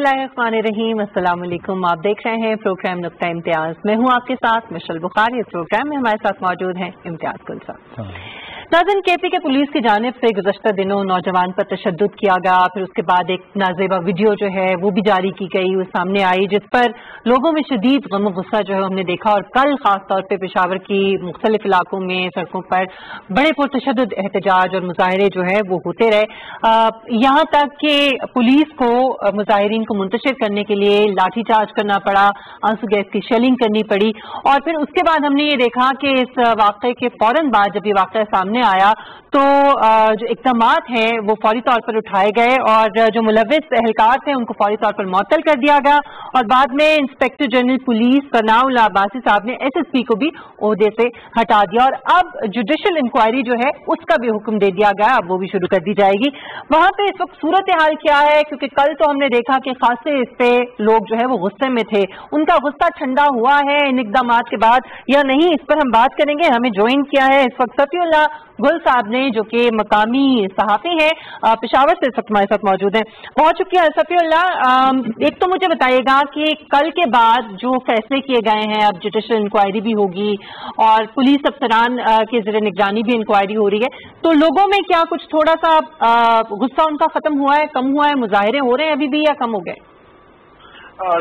बिस्मिल्लाहिर्रहमानिर्रहीम। अस्सलाम वालेकुम। आप देख रहे हैं प्रोग्राम नुक्ता इम्तियाज। मैं हूं आपके साथ मिशेल बुखारी। इस प्रोग्राम में हमारे साथ मौजूद हैं इम्तियाज गुलसा। नाज़रीन, केपी के पुलिस की जानिब से गुज़श्ता दिनों नौजवान पर तशद्दुद किया गया, फिर उसके बाद एक नाज़ेबा वीडियो जो है वो भी जारी की गई, वो सामने आई, जिस पर लोगों में शदीद गम गुस्सा जो है हमने देखा। और कल खास तौर पर पेशावर की मुख्तलिफ इलाकों में सड़कों पर बड़े पुरतशद्दुद एहतजाज और मुजाहरे जो है वो होते रहे। यहाँ तक कि पुलिस को मुजाहिरीन को मुंतशिर करने के लिए लाठीचार्ज करना पड़ा, आंसू गैस की शेलिंग करनी पड़ी। और फिर उसके बाद हमने ये देखा कि इस वाक़े के फौरन बाद जब ये वाक़ा सामने आया तो जो इक़दामात हैं वो फौरी तौर पर उठाए गए और जो मुलव्विस एहलकार थे उनको फौरी तौर पर मुअत्तल कर दिया गया। और बाद में इंस्पेक्टर जनरल पुलिस फनाउल अब्बासी साहब ने SSP को भी ओहदे से हटा दिया और अब जुडिशल इंक्वायरी जो है उसका भी हुक्म दे दिया गया, अब वो भी शुरू कर दी जाएगी। वहां पे इस वक्त सूरत हाल क्या है, क्योंकि कल तो हमने देखा कि खासे इस पे लोग जो है वो गुस्से में थे, उनका गुस्सा ठंडा हुआ है इन इक़दामात के बाद या नहीं, इस पर हम बात करेंगे। हमें ज्वाइन किया है इस वक्त सफीउल्लाह गुल साहब ने, जो कि मकामी सहाफ़ी हैं, पेशावर से हमारे साथ मौजूद हैं। बहुत शुक्रिया सफीउल्लाह। एक तो मुझे बताइएगा कि कल के बाद जो फैसले किए गए हैं, अब जुडिशल इंक्वायरी भी होगी और पुलिस अफसरान के ज़रिए निगरानी भी इंक्वायरी हो रही है, तो लोगों में क्या कुछ थोड़ा सा गुस्सा उनका खत्म हुआ है, कम हुआ है, मुजाहिरे हो रहे हैं अभी भी या कम हो गए?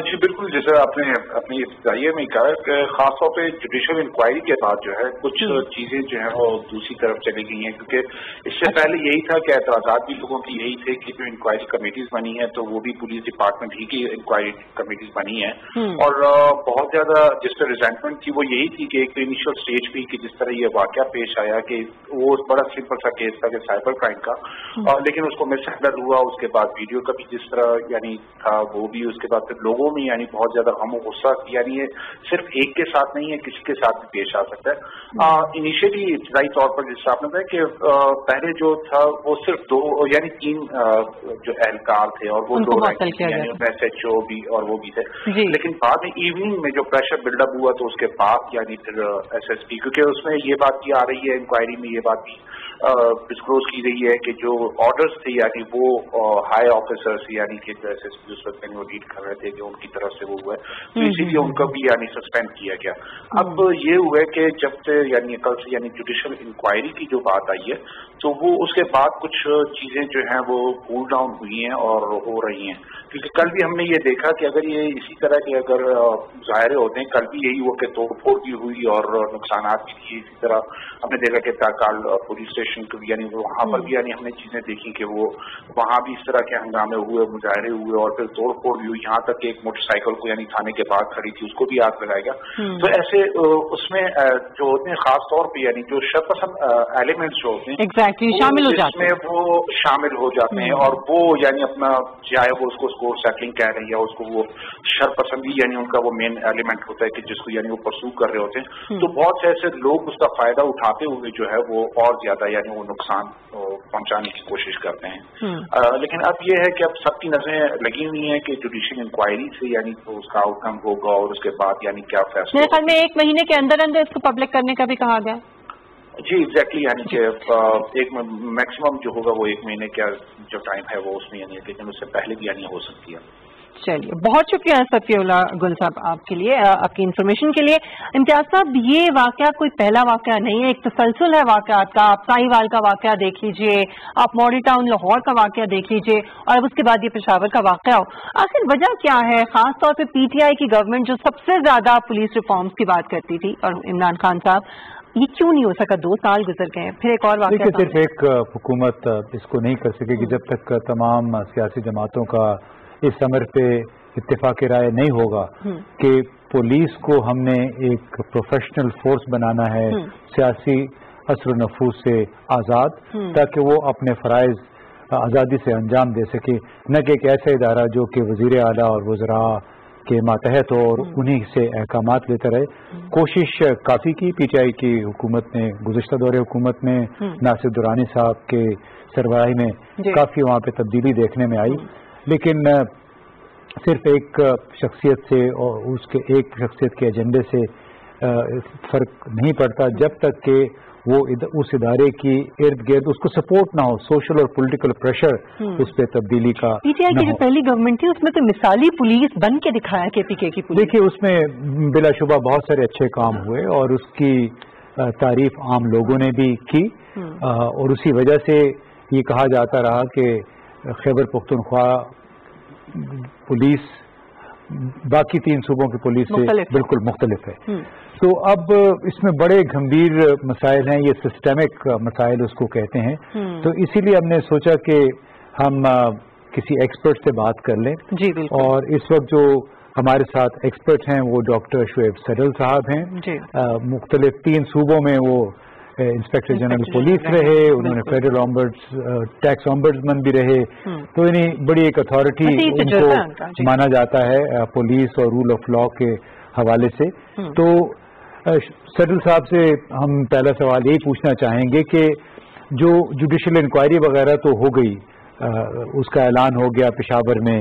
जी बिल्कुल, जैसे आपने अपनी इब्तिदाइये में कहा कि खासतौर पे जुडिशल इंक्वायरी के बाद जो है कुछ चीजें जो है वो दूसरी तरफ चली गई हैं, क्योंकि इससे पहले यही था कि एतराज़ात भी लोगों की यही थे कि जो इंक्वायरी कमेटीज बनी है तो वो भी पुलिस डिपार्टमेंट ही की इंक्वायरी कमेटीज बनी है और बहुत ज्यादा जिस पर रिजेंटमेंट थी वो यही थी कि एक तो इनिशियल स्टेज भी कि जिस तरह ये वाकया पेश आया कि वो बड़ा सिंपल सा केस था कि साइबर क्राइम का, और लेकिन उसको मिसहैंडल हुआ, उसके बाद वीडियो का भी जिस तरह यानी था वो भी, उसके बाद फिर लोगों में यानी बहुत ज्यादा गम और गुस्सा, यानी ये सिर्फ एक के साथ नहीं है, किसी के साथ भी पेश आ सकता है। इनिशियली इब्तदाई तौर पर जिस आपने बताया कि पहले जो था वो सिर्फ 2 यानी 3 जो एहलकार थे और वो 2 यानी SHO भी और वो भी थे, लेकिन बाद में इवनिंग में जो प्रेशर बिल्डअप हुआ तो उसके बाद यानी फिर SSP, क्योंकि उसमें ये बात की आ रही है इंक्वायरी में, ये बात भी डिस्क्लोज की गई है कि जो ऑर्डर्स थे यानी वो हाई ऑफिसर्स यानी कि SSP उस वक्त वो लीड कर रहे थे कि उनकी तरफ से वो हुआ है, तो इसीलिए उनका भी यानी सस्पेंड किया गया। अब ये हुआ है कि जब से यानी कल से यानी जुडिशल इंक्वायरी की जो बात आई है तो वो उसके बाद कुछ चीजें जो हैं वो कूल डाउन हुई हैं और हो रही हैं, क्योंकि कल भी हमने ये देखा कि अगर ये इसी तरह के अगर मुजाहरे होते हैं, कल भी यही हुआ कि तोड़फोड़ भी हुई और नुकसान भी किए। इसी तरह हमने देखा कि ताकाल पुलिस स्टेशन को भी यानी वहां पर भी यानी हमने चीजें देखी कि वो वहां भी इस तरह के हंगामे हुए, मुजाहरे हुए और फिर तोड़फोड़ भी हुई, यहाँ तक कि एक मोटरसाइकिल को यानी थाने के बाहर खड़ी थी उसको भी आग लगाया गया। तो ऐसे उसमें जो होते हैं खास तौर पर यानी जो शरपसंद एलिमेंट्स जो होते हैं शामिल हो जाते हैं, वो शामिल हो जाते हैं और वो यानी अपना चाहे वो उसको स्कोर सेटलिंग कह रहे हैं या उसको वो शरपसंदी यानी उनका वो मेन एलिमेंट होता है कि जिसको यानी वो परसू कर रहे होते हैं, तो बहुत से ऐसे लोग उसका फायदा उठाते हुए जो है वो और ज्यादा यानी वो नुकसान पहुंचाने की कोशिश करते हैं। लेकिन अब ये है कि अब सबकी नजरें लगी हुई हैं कि जुडिशियल इंक्वायरी से यानी तो उसका आउटकम होगा और उसके बाद यानी क्या फैसला। मेरे ख्याल में 1 महीने के अंदर अंदर इसको पब्लिक करने का भी कहा गया। जी एग्जैक्टली, यानी कि एक मैक्सिमम जो होगा वो 1 महीने का जो टाइम है वो उसमें यानी, लेकिन उससे पहले भी यानी हो सकती है। चलिए, बहुत शुक्रिया सफीउल्लाह गुल साहब आपके लिए, आपकी इन्फॉर्मेशन के लिए। इम्तियाज साहब, ये वाकया कोई पहला वाकया नहीं है, एक तसलसल है वाकयात का। आप साहिवाल का वाकया देख लीजिए, आप मॉडल टाउन लाहौर का वाकया देख लीजिए और अब उसके बाद ये पेशावर का वाकया हो। आखिर वजह क्या है? खासतौर पर PTI की गवर्नमेंट जो सबसे ज्यादा पुलिस रिफॉर्म्स की बात करती थी और इमरान खान साहब, ये क्यों नहीं हो सका? 2 साल गुजर गए, फिर एक और वाकया। सिर्फ एक हुकूमत इसको नहीं कर सकेगी जब तक तमाम सियासी जमातों का इस अमर पे इत्तेफाक राय नहीं होगा कि पुलिस को हमने एक प्रोफेशनल फोर्स बनाना है, सियासी असर नफूस से आज़ाद, ताकि वो अपने फ़राइज़ आज़ादी से अंजाम दे सके, न कि एक ऐसा इदारा जो कि वज़ीर आला और वज़रा के मातहत हो और उन्हीं से अहकामात लेता रहे। कोशिश काफ़ी की PTI की हुकूमत ने, गुज़श्ता दौरे हुकूमत में नासिर दुरानी साहब के सरबराही में काफ़ी वहाँ पे तब्दीली देखने में आई, लेकिन सिर्फ एक शख्सियत से और उसके एक शख्सियत के एजेंडे से फ़र्क नहीं पड़ता जब तक कि वो उस इदारे की इर्द गिर्द उसको सपोर्ट ना हो, सोशल और पॉलिटिकल प्रेशर उस पर तब्दीली का। पीटीआई की जो पहली गवर्नमेंट थी उसमें तो मिसाली पुलिस बन के दिखाया केपीके की पुलिस। देखिए उसमें बिलाशुबा बहुत सारे अच्छे काम हुए और उसकी तारीफ आम लोगों ने भी की, और उसी वजह से ये कहा जाता रहा कि खैबर पख्तूनख्वा पुलिस बाकी 3 सूबों की पुलिस से बिल्कुल मुख्तलिफ है। तो अब इसमें बड़े गंभीर मसाइल हैं, ये सिस्टेमिक मसाइल उसको कहते हैं। तो इसीलिए हमने सोचा कि हम किसी एक्सपर्ट से बात कर लें। जी बिल्कुल। और इस वक्त जो हमारे साथ एक्सपर्ट हैं वो डॉक्टर शुएब सडल साहब हैं। मुख्तलिफ 3 सूबों में वो इंस्पेक्टर जनरल पुलिस रहे, उन्होंने फेडरल टैक्स ऑम्बड्समैन भी रहे, तो इन्हीं बड़ी एक अथॉरिटी उनको माना जाता है पुलिस और रूल ऑफ लॉ के हवाले से। तो सडल साहब से हम पहला सवाल यही पूछना चाहेंगे कि जो जुडिशल इंक्वायरी वगैरह तो हो गई, उसका ऐलान हो गया पेशावर में,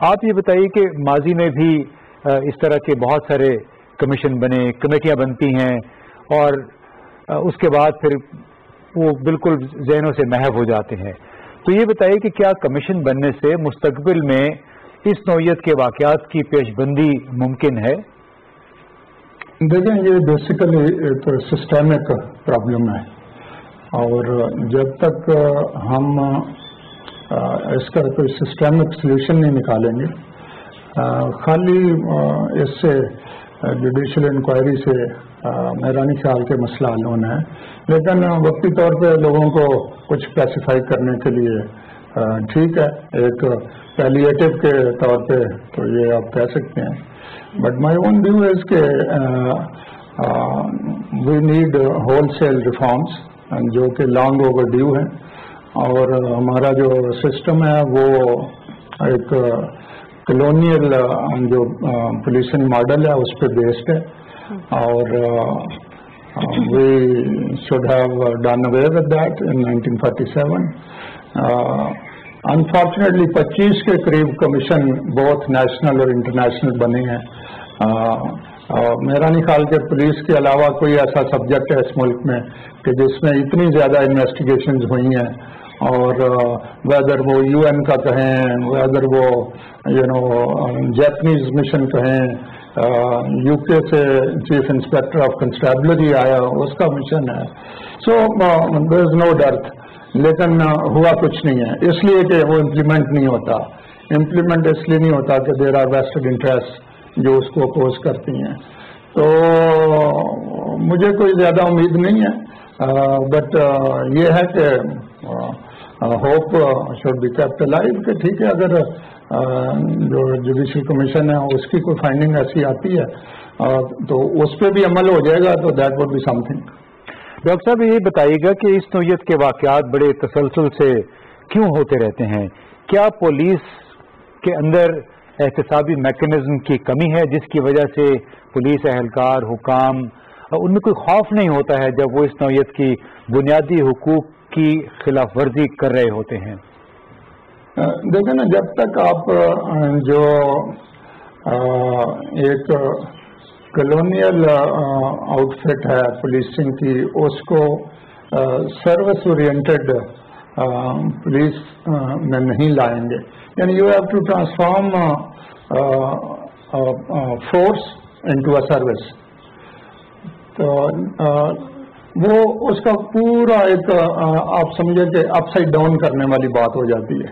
आप ये बताइए कि माजी में भी इस तरह के बहुत सारे कमीशन बने, कमेटियां बनती हैं और उसके बाद फिर वो बिल्कुल ज़हनों से महव हो जाते हैं। तो ये बताइए कि क्या कमीशन बनने से मुस्तकबिल में इस नौयत के वाक़यात की पेशबंदी मुमकिन है? देखें, ये बेसिकली एक सिस्टेमिक प्रॉब्लम है और जब तक हम इसका कोई सिस्टेमिक सोल्यूशन नहीं निकालेंगे, खाली इससे जुडिशल इंक्वायरी से मेरा नहीं ख्याल के मसला हल होना है। लेकिन वक्ती तौर पे लोगों को कुछ स्पेसिफाई करने के लिए ठीक है, एक पैलिएटिव के तौर पे तो ये आप कह सकते हैं। But my own view is के वी नीड होलसेल रिफॉर्म्स जो कि लॉन्ग ओवर ड्यू है, और हमारा जो सिस्टम है वो एक कॉलोनियल जो पुलिसिंग मॉडल है उस पर बेस्ड है, और we should have done away with that in 1947. Unfortunately 25 के करीब कमीशन बहुत नेशनल और इंटरनेशनल बने हैं। मेरा नहीं ख्याल कि पुलिस के अलावा कोई ऐसा सब्जेक्ट है इस मुल्क में कि जिसमें इतनी ज़्यादा इन्वेस्टिगेशंस हुई हैं, और वेदर वो यूएन का कहें, वेदर वो जापानीज मिशन कहें, यूके से चीफ इंस्पेक्टर ऑफ कंस्टेबलरी आया, उसका मिशन है। So there is no dearth, लेकिन हुआ कुछ नहीं है इसलिए कि वो इम्प्लीमेंट नहीं होता। इम्प्लीमेंट इसलिए नहीं होता कि देयर आर वेस्टेड इंटरेस्ट जो उसको अपोज करती हैं। तो मुझे कोई ज़्यादा उम्मीद नहीं है, बट ये है कि hope should be kept alive कि ठीक है, अगर जो जुडिशल कमीशन है उसकी कोई फाइंडिंग ऐसी आती है तो उस पर भी अमल हो जाएगा, तो that would be something. Doctor साहब ये बताइएगा कि इस नौयत के वाक़यात बड़े तसलसल से क्यों होते रहते हैं? क्या पुलिस के अंदर एहतसाबी मैकेनिज्म की कमी है जिसकी वजह से पुलिस एहलकार हुकाम उनमें कोई खौफ नहीं होता है जब वो इस नौयत की बुनियादी हुकूक की खिलाफ वर्जी कर रहे होते हैं? देखें ना, जब तक आप जो एक कॉलोनियल आउटफिट है पुलिसिंग की, उसको सर्विस ओरिएंटेड पुलिस में नहीं लाएंगे, यानी you have to transform force into a service, तो वो उसका पूरा एक आप समझे कि अपसाइड डाउन करने वाली बात हो जाती है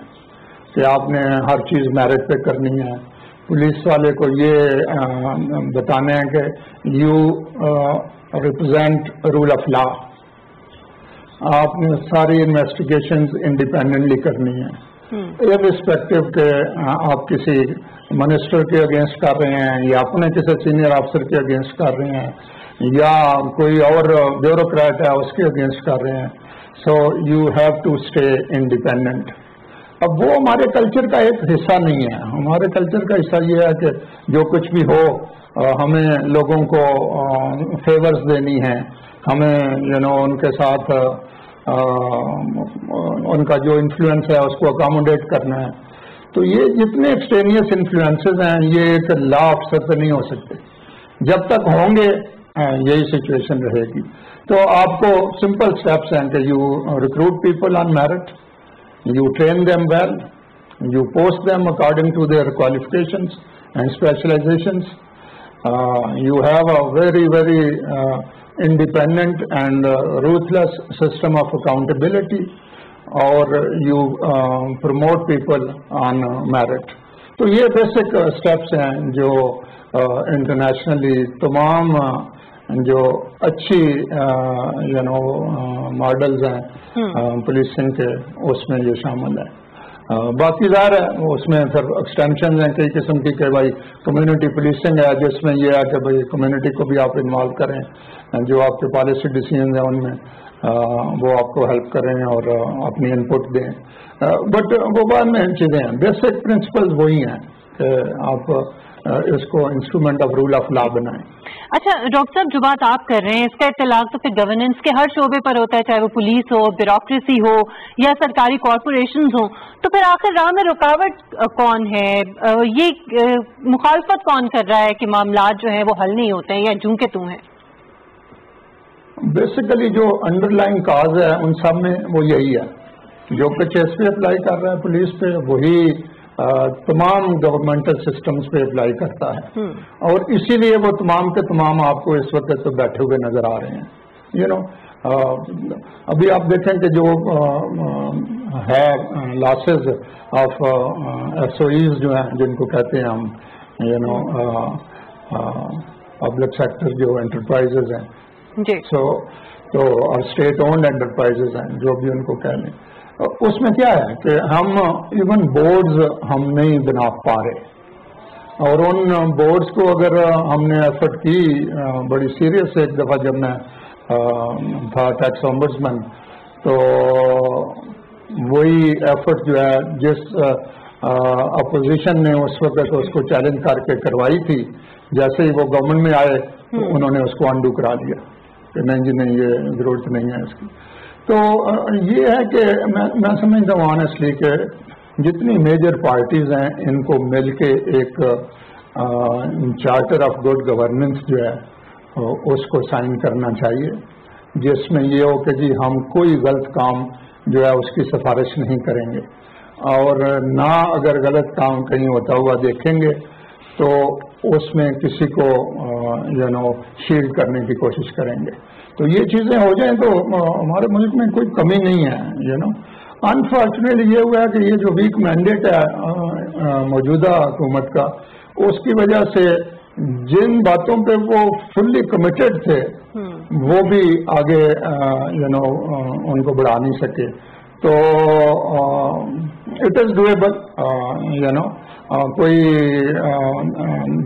कि आपने हर चीज़ मेरिट पे करनी है। पुलिस वाले को ये बताना है कि you represent rule of law, आपने सारी इन्वेस्टिगेशंस इंडिपेंडेंटली करनी है, इर्रिस्पेक्टिव के आप किसी मिनिस्टर के अगेंस्ट कर रहे हैं या अपने किसी सीनियर अफसर के अगेंस्ट कर रहे हैं या कोई और ब्यूरोक्रेट है उसके अगेंस्ट कर रहे हैं। So you have to stay independent. अब वो हमारे कल्चर का एक हिस्सा नहीं है। हमारे कल्चर का हिस्सा ये है कि जो कुछ भी हो हमें लोगों को फेवर्स देनी है, हमें उनके साथ उनका जो इन्फ्लुएंस है उसको अकोमोडेट करना है। तो ये जितने एक्सटेनियस इन्फ्लुएंसेस हैं ये एक लॉ ऑफिसर से नहीं हो सकते। जब तक होंगे यही सिचुएशन रहेगी। تو آپ کو سمپل اسٹیپس ہیں کہ you recruit people on merit, you train them well, you post them according to their qualifications and specializations. You have a very, very independent and ruthless system of accountability, or you promote people on merit. تو یہ basic steps ہیں جو internationally تمام جو اچھی models ہیں policing کے, اس میں یہ شامل ہے. باقی ظاہر ہے اس میں پھر ایکسٹینشنز ہیں کئی قسم کی کہ بھائی کمیونٹی پولیسنگ ہے, جس میں یہ ہے کہ بھائی کمیونٹی کو بھی آپ انوالو کریں, جو آپ کے پالیسی ڈیسیژنز ہیں ان میں وہ آپ کو ہیلپ کریں اور اپنی ان پٹ دیں. بٹ وہ بعد میں چیزیں ہیں, بیسک پرنسپل وہی ہیں کہ آپ اس کو instrument of rule of law بنائیں. اچھا ڈاکٹر صاحب, جو بات آپ کر رہے ہیں اس کا اطلاق تو پھر گورننس کے ہر شعبے پر ہوتا ہے, چاہے وہ پولیس ہو, بیوروکریسی ہو یا سرکاری کارپوریشنز ہوں. تو پھر آخر راہ میں رکاوٹ کون ہے؟ یہ مخالفت کون کر رہا ہے کہ معاملات جو ہیں وہ حل نہیں ہوتے ہیں یا جوں کے توں ہیں؟ بیسیکلی جو انڈر لائن کاز ہے ان سب میں وہ یہی ہے, جو کچھ ایس پہ اپلائی کر رہا ہے پولیس پہ وہی تمام گورنمنٹل سسٹمز پہ اپلائی کرتا ہے, اور اسی لیے وہ تمام کے تمام آپ کو اس وقت تو بیٹھے ہوئے نظر آ رہے ہیں. ابھی آپ دیکھیں کہ جو ہے losses of S O as جو ہیں, جن کو کہتے ہیں ہم پبلک سیکٹر جو انٹرپرائزز ہیں, تو اور اسٹیٹ اونڈ انٹرپرائزز ہیں جو بھی ان کو کہہ لیں, اس میں کیا ہے کہ ہم ایون بورڈز ہم نہیں بنا پا رہے, اور ان بورڈز کو اگر ہم نے ایفرٹ کی بڑی سیریس, ایک دفعہ جب میں تھا ٹیکس اومبڈسمین, تو وہی ایفرٹ جو ہے جس اپوزیشن نے اس وقت اس کو چیلنج کر کے کروائی تھی, جیسے ہی وہ گورنمنٹ میں آئے انہوں نے اس کو انڈو کرا دیا کہ نہیں جی نہیں, یہ ضرورت نہیں ہے اس کی. تو یہ ہے کہ میں سمجھتا ہوں آنیسٹلی کہ جتنی میجر پارٹیز ہیں ان کو مل کے ایک چارٹر آف گڈ گورننس جو ہے اس کو سائن کرنا چاہیے, جس میں یہ ہو کہ جی ہم کوئی غلط کام جو ہے اس کی سفارش نہیں کریں گے, اور نہ اگر غلط کام کہیں ہوتا ہوا دیکھیں گے تو اس میں کسی کو شیلڈ کرنے کی کوشش کریں گے. تو یہ چیزیں ہو جائیں تو ہمارے ملک میں کوئی کمی نہیں ہے. انفارچونیٹلی یہ ہوا ہے کہ یہ جو ویک مینڈیٹ ہے موجودہ حکومت کا, اس کی وجہ سے جن باتوں پہ وہ فلی کمیٹڈ تھے وہ بھی آگے ان کو بڑھا نہیں سکے. تو اٹ از ڈویبل. کوئی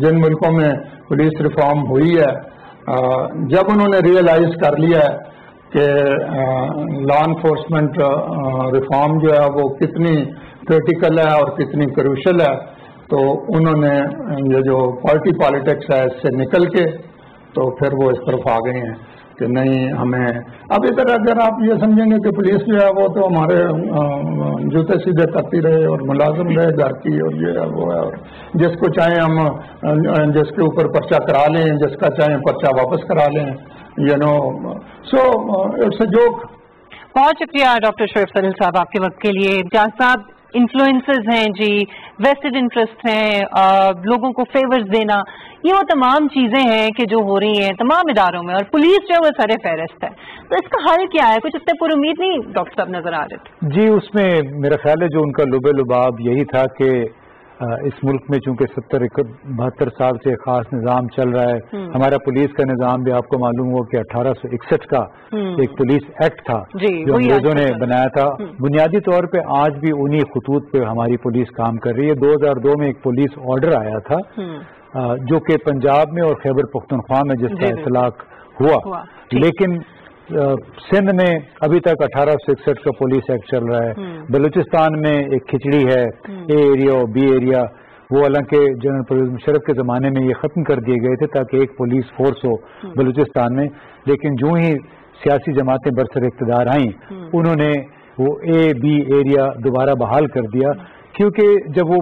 جن ملکوں میں پولیس ریفارم ہوئی ہے, جب انہوں نے ریئلائز کر لیا ہے کہ لا انفورسمنٹ ریفارم جو ہے وہ کتنی کریٹیکل ہے اور کتنی کروشل ہے, تو انہوں نے یہ جو پارٹی پالیٹکس ہے اس سے نکل کے تو پھر وہ اس طرف آ گئے ہیں کہ نہیں ہمیں. اب ادھر اگر آپ یہ سمجھیں گے کہ پولیس جو ہے وہ تو ہمارے جوتے سیدھے کرتی رہے اور ملازم رہے گھر کی, اور یہ ہے وہ ہے, اور جس کو چاہیں ہم جس کے اوپر پرچہ کرا لیں, جس کا چاہیں پرچہ واپس کرا لیں, سو اٹس اے جوک. بہت شکریہ ڈاکٹر شعیب سلیل صاحب آپ کے وقت کے لیے. جاز صاحب, انفلوئنسز ہیں جی, ویسٹڈ انٹرسٹ ہیں, لوگوں کو فیورز دینا, یہ وہ تمام چیزیں ہیں کہ جو ہو رہی ہیں تمام اداروں میں, اور پولیس جو ہے وہ سر فہرست ہے. تو اس کا حل کیا ہے؟ کچھ اس سے پر امید نہیں ڈاکٹر صاحب نظر آ رہے تھے. جی, اس میں میرا خیال ہے جو ان کا لب لباب یہی تھا کہ اس ملک میں چونکہ 70-72 سال سے خاص نظام چل رہا ہے, ہمارا پولیس کا نظام بھی آپ کو معلوم ہو کہ 1861 کا ایک پولیس ایکٹ تھا جو انگریزوں نے بنایا تھا. بنیادی طور پہ آج بھی انہی خطوط پہ ہماری پولیس کام کر رہی ہے. 2002 میں ایک پولیس آرڈر آیا تھا جو کہ پنجاب میں اور خیبر پختونخوا میں جس کا اطلاق ہوا, لیکن سندھ میں ابھی تک 1861 کا پولیس ایکٹ چل رہا ہے. بلوچستان میں ایک کھچڑی ہے, اے ایریا اور بی ایریا, وہ حالانکہ جنرل پرویز مشرف کے زمانے میں یہ ختم کر دیے گئے تھے تاکہ ایک پولیس فورس ہو بلوچستان میں, لیکن جو ہی سیاسی جماعتیں برسر اقتدار آئیں انہوں نے وہ اے بی ایریا دوبارہ بحال کر دیا, کیونکہ جب وہ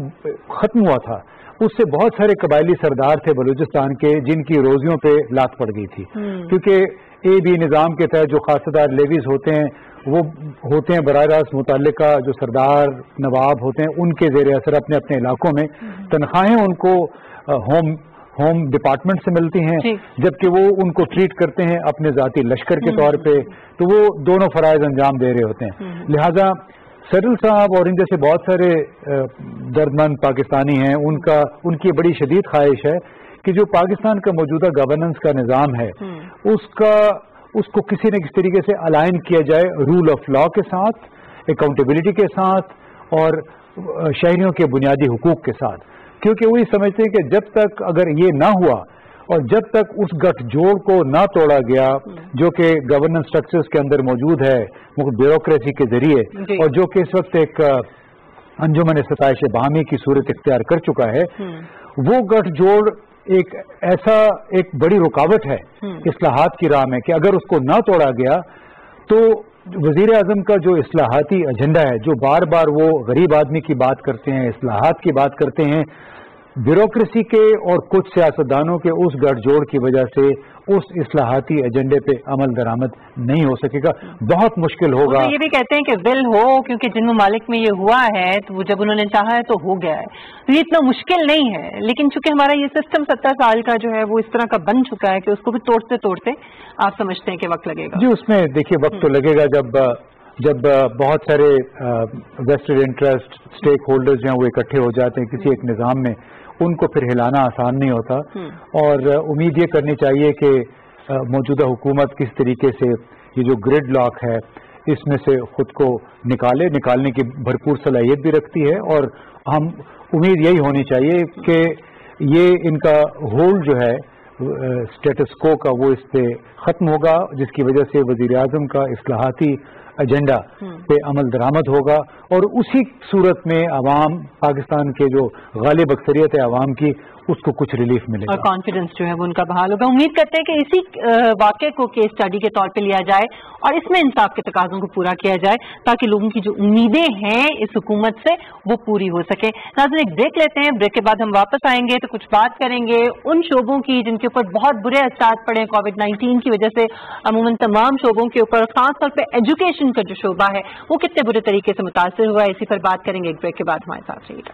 ختم ہوا تھا उससे बहुत सारे कबायली सरदार थे बलूचिस्तान के जिनकी रोजियों पे लात पड़ गई थी, क्योंकि AB निज़ाम के तहत जो खासदार लेवीज होते हैं वो होते हैं बराह रास्त मुतल्लिका जो सरदार नवाब होते हैं उनके ज़ेर असर अपने अपने इलाकों में, तनख्वाहें उनको होम डिपार्टमेंट से मिलती हैं, जबकि वो उनको ट्रीट करते हैं अपने ज़ाती लश्कर के तौर पे, तो वो दोनों फराइज अंजाम दे रहे होते हैं। लिहाजा सैदल साहब और इन जैसे बहुत सारे दर्दमंद पाकिस्तानी हैं, उनकी बड़ी शदीद ख्वाहिश है कि जो पाकिस्तान का मौजूदा गवर्नेंस का निज़ाम है उसको किसी न किसी तरीके से अलाइन किया जाए रूल ऑफ लॉ के साथ, अकाउंटेबिलिटी के साथ और शहरियों के बुनियादी हुकूक के साथ, क्योंकि वही समझते हैं कि जब तक अगर ये ना हुआ और जब तक उस गठजोड़ को ना तोड़ा गया जो कि गवर्नेंस स्ट्रक्चर्स के अंदर मौजूद है ब्यूरोक्रेसी के जरिए, और जो कि इस वक्त एक अंजुमन सताइश बाहमी की सूरत इख्तियार कर चुका है, वो गठजोड़ एक बड़ी रुकावट है इस्लाहात की राह में कि अगर उसको ना तोड़ा गया तो वजीर आजम का जो इस्लाहाती एजेंडा है, जो बार बार वो गरीब आदमी की बात करते हैं, इस्लाहात की बात करते हैं, ब्यूरोक्रेसी के और कुछ सियासतदानों के उस गठजोड़ की वजह से उस इस्लाहाती एजेंडे पे अमल दरामद नहीं हो सकेगा, बहुत मुश्किल होगा। तो ये भी कहते हैं कि विल हो, क्योंकि जिन ममालिक में ये हुआ है तो वो जब उन्होंने चाहा है तो हो गया है, तो ये इतना मुश्किल नहीं है। लेकिन चूंकि हमारा ये सिस्टम 70 साल का जो है वो इस तरह का बन चुका है कि उसको भी तोड़ते तोड़ते आप समझते हैं कि वक्त लगेगा। जी, उसमें देखिए वक्त तो लगेगा जब बहुत सारे वेस्टेड इंटरेस्ट स्टेक होल्डर्स हैं वो इकट्ठे हो जाते हैं किसी एक निज़ाम में, उनको फिर हिलाना आसान नहीं होता। और उम्मीद ये करनी चाहिए कि मौजूदा हुकूमत किस तरीके से ये जो ग्रिड लॉक है इसमें से खुद को निकालने की भरपूर सलाहियत भी रखती है, और हम उम्मीद यही होनी चाहिए कि ये इनका होल्ड जो है स्टेटस को का वो इस पे खत्म होगा, जिसकी वजह से वजीर आजम का इस्लाहाती एजेंडा पे अमल दरामद होगा, और उसी सूरत में अवाम पाकिस्तान के जो गालिब अक्सरियत है अवाम की उसको कुछ रिलीफ मिलेगा और कॉन्फिडेंस जो है वो उनका बहाल होगा। उम्मीद करते हैं कि इसी वाक़े को केस स्टडी के तौर पे लिया जाए और इसमें इंसाफ के तकाज़ों को पूरा किया जाए ताकि लोगों की जो उम्मीदें हैं इस हुकूमत से वो पूरी हो सके। नाज़रीन, एक ब्रेक लेते हैं, ब्रेक के बाद हम वापस आएंगे तो कुछ बात करेंगे उन शोबों की जिनके ऊपर बहुत बुरे असरात पड़े कोविड-19 की वजह से, अमूमन तमाम शोबों के ऊपर, खासतौर पर एजुकेशन का जो शोबा है वो कितने बुरे तरीके से मुतासर हुआ है, इसी पर बात करेंगे। एक ब्रेक के बाद हमारे साथ रहिएगा।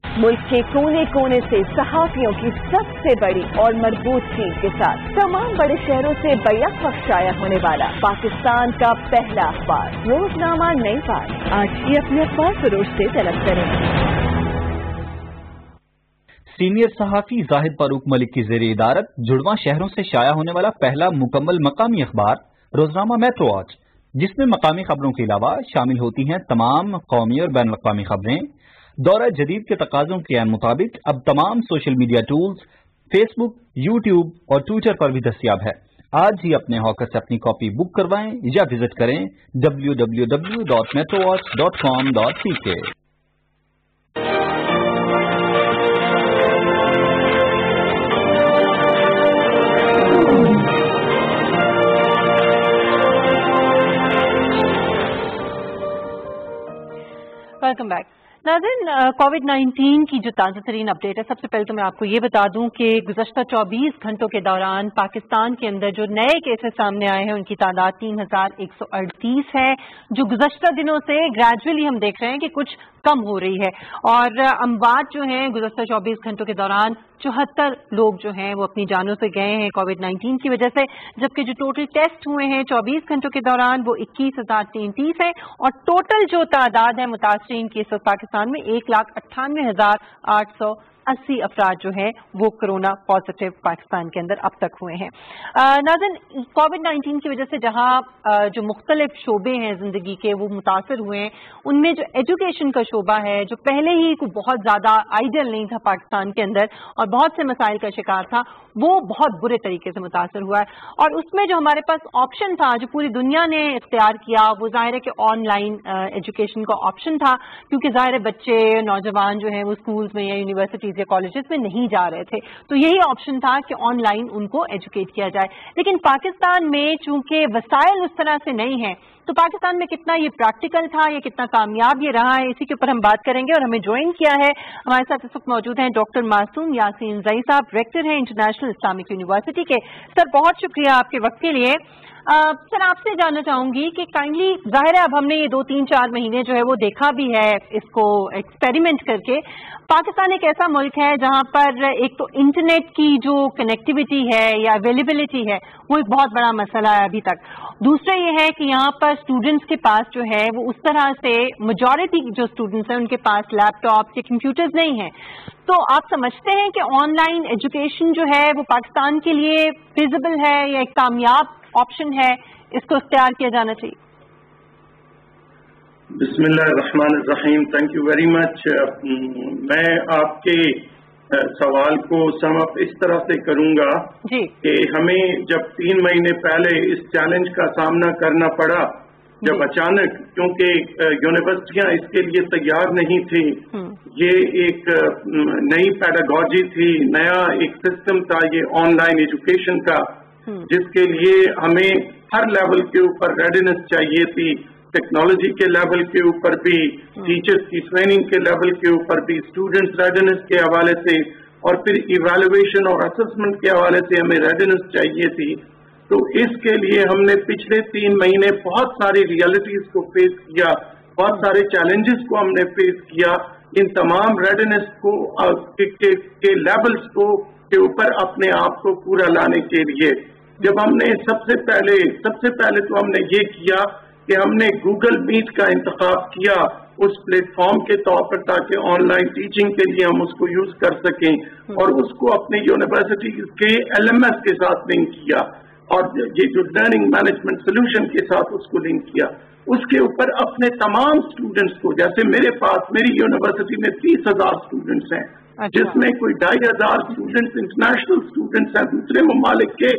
मुल्क के कोने कोने से सहाफियों की सबसे बड़ी और मजबूत टीम के साथ तमाम बड़े शहरों से बैक वक्त शाया होने वाला पाकिस्तान का पहला अखबार रोजनामा नई बात। आज ही अपने अखबार फरोश से तलब करें। सीनियर सहाफी जाहिद फारूक मलिक की ज़ेर इदारत जुड़वा शहरों से शाया होने वाला पहला मुकम्मल मकामी अखबार रोजनामा मेट्रो आज, जिसमें मकामी खबरों के अलावा शामिल होती हैं तमाम कौमी और बैन अवी खबरें। दौरा जदीद के तकाज़ों के मुताबिक अब तमाम social media tools Facebook, YouTube और ट्विटर पर भी दस्तियाब है। आज ही अपने हॉकर से अपनी कॉपी बुक करवाएं या विजिट करें www.metrowatch.com.ck। Welcome back. नाज़रीन, कोविड-19 की जो ताज़ा तरीन अपडेट है, सबसे पहले तो मैं आपको ये बता दूं कि गुज़श्ता 24 घंटों के दौरान पाकिस्तान के अंदर जो नए केसेस सामने आए हैं उनकी तादाद 3138 है, जो गुज़श्ता दिनों से ग्रेजुअली हम देख रहे हैं कि कुछ कम हो रही है। और अमवात जो हैं गुज़श्ता 24 घंटों के दौरान 74 लोग जो हैं वो अपनी जानों से गए हैं कोविड-19 की वजह से, जबकि जो टोटल टेस्ट हुए हैं 24 घंटों के दौरान वो 21,033 है, और टोटल जो तादाद है मुतासरीन की इस वक्त पाकिस्तान में 1,98,800 80 अफराद जो है वो कोरोना पॉजिटिव पाकिस्तान के अंदर अब तक हुए हैं। नाज़रीन, कोविड-19 की वजह से जहां जो मुख्तलिफ शोबे हैं जिंदगी के वो मुतासर हुए हैं, उनमें जो एजुकेशन का शोबा है जो पहले ही बहुत ज्यादा आइडियल नहीं था पाकिस्तान के अंदर और बहुत से मसाइल का शिकार था, वो बहुत बुरे तरीके से मुतासर हुआ है। और उसमें जो हमारे पास ऑप्शन था जो पूरी दुनिया ने इख्तियार किया वो जाहिर है कि ऑनलाइन एजुकेशन का ऑप्शन था, क्योंकि जाहिर है बच्चे नौजवान जो है वो स्कूल्स में या यूनिवर्सिटीज या कॉलेजेस में नहीं जा रहे थे, तो यही ऑप्शन था कि ऑनलाइन उनको एजुकेट किया जाए। लेकिन पाकिस्तान में चूंकि वसाइल उस तरह से नहीं है, तो पाकिस्तान में कितना ये प्रैक्टिकल था या कितना कामयाब ये रहा है, इसी के ऊपर हम बात करेंगे। और हमें ज्वाइन किया है, हमारे साथ इस वक्त मौजूद हैं डॉक्टर मासूम यासीन रई साहब, डायरेक्टर हैं इंटरनेशनल इस्लामिक यूनिवर्सिटी के। सर, बहुत शुक्रिया आपके वक्त के लिए। सर, आपसे जानना चाहूंगी कि काइंडली, जाहिर है अब हमने ये 2-3-4 महीने जो है वो देखा भी है इसको एक्सपेरिमेंट करके। पाकिस्तान एक ऐसा मुल्क है जहां पर एक तो इंटरनेट की जो कनेक्टिविटी है या अवेलेबिलिटी है वो एक बहुत बड़ा मसला है अभी तक। दूसरा ये है कि यहाँ पर स्टूडेंट्स के पास जो है वो उस तरह से मेजॉरिटी जो स्टूडेंट्स हैं उनके पास लैपटॉप या कंप्यूटर्स नहीं हैं। तो आप समझते हैं कि ऑनलाइन एजुकेशन जो है वो पाकिस्तान के लिए फिजिबल है या एक कामयाब ऑप्शन है, इसको इख्तियार किया जाना चाहिए? बिस्मिल्लाहिर्रहमानिर्रहीम, थैंक यू वेरी मच। मैं आपके सवाल को सम अप इस तरह से करूंगा कि हमें जब 3 महीने पहले इस चैलेंज का सामना करना पड़ा, जब अचानक, क्योंकि यूनिवर्सिटियां इसके लिए तैयार नहीं थी, ये एक नई पैडागॉजी थी, नया एक सिस्टम था ये ऑनलाइन एजुकेशन का, जिसके लिए हमें हर लेवल के ऊपर रेडीनेस चाहिए थी, टेक्नोलॉजी के लेवल के ऊपर भी, टीचर्स की ट्रेनिंग के लेवल के ऊपर भी, स्टूडेंट्स रेडीनेस के हवाले से, और फिर इवैल्यूएशन और असेसमेंट के हवाले से हमें रेडीनेस चाहिए थी। तो इसके लिए हमने पिछले 3 महीने बहुत सारी रियलिटीज को फेस किया, बहुत सारे चैलेंजेस को हमने फेस किया। इन तमाम रेडीनेस को के लेवल्स को के ऊपर अपने आप को पूरा लाने के लिए जब हमने सबसे पहले तो हमने ये किया कि हमने गूगल मीट का इंतखाब किया उस प्लेटफॉर्म के तौर पर, ताकि ऑनलाइन टीचिंग के लिए हम उसको यूज कर सकें, और उसको अपने यूनिवर्सिटी के LMS के साथ लिंक किया, और ये जो लर्निंग मैनेजमेंट सोल्यूशन के साथ उसको लिंक किया। उसके ऊपर अपने तमाम स्टूडेंट्स को, जैसे मेरी यूनिवर्सिटी में 30,000 स्टूडेंट्स हैं, जिसमें कोई 2,500 स्टूडेंट्स इंटरनेशनल स्टूडेंट्स हैं दूसरे ममालिक के,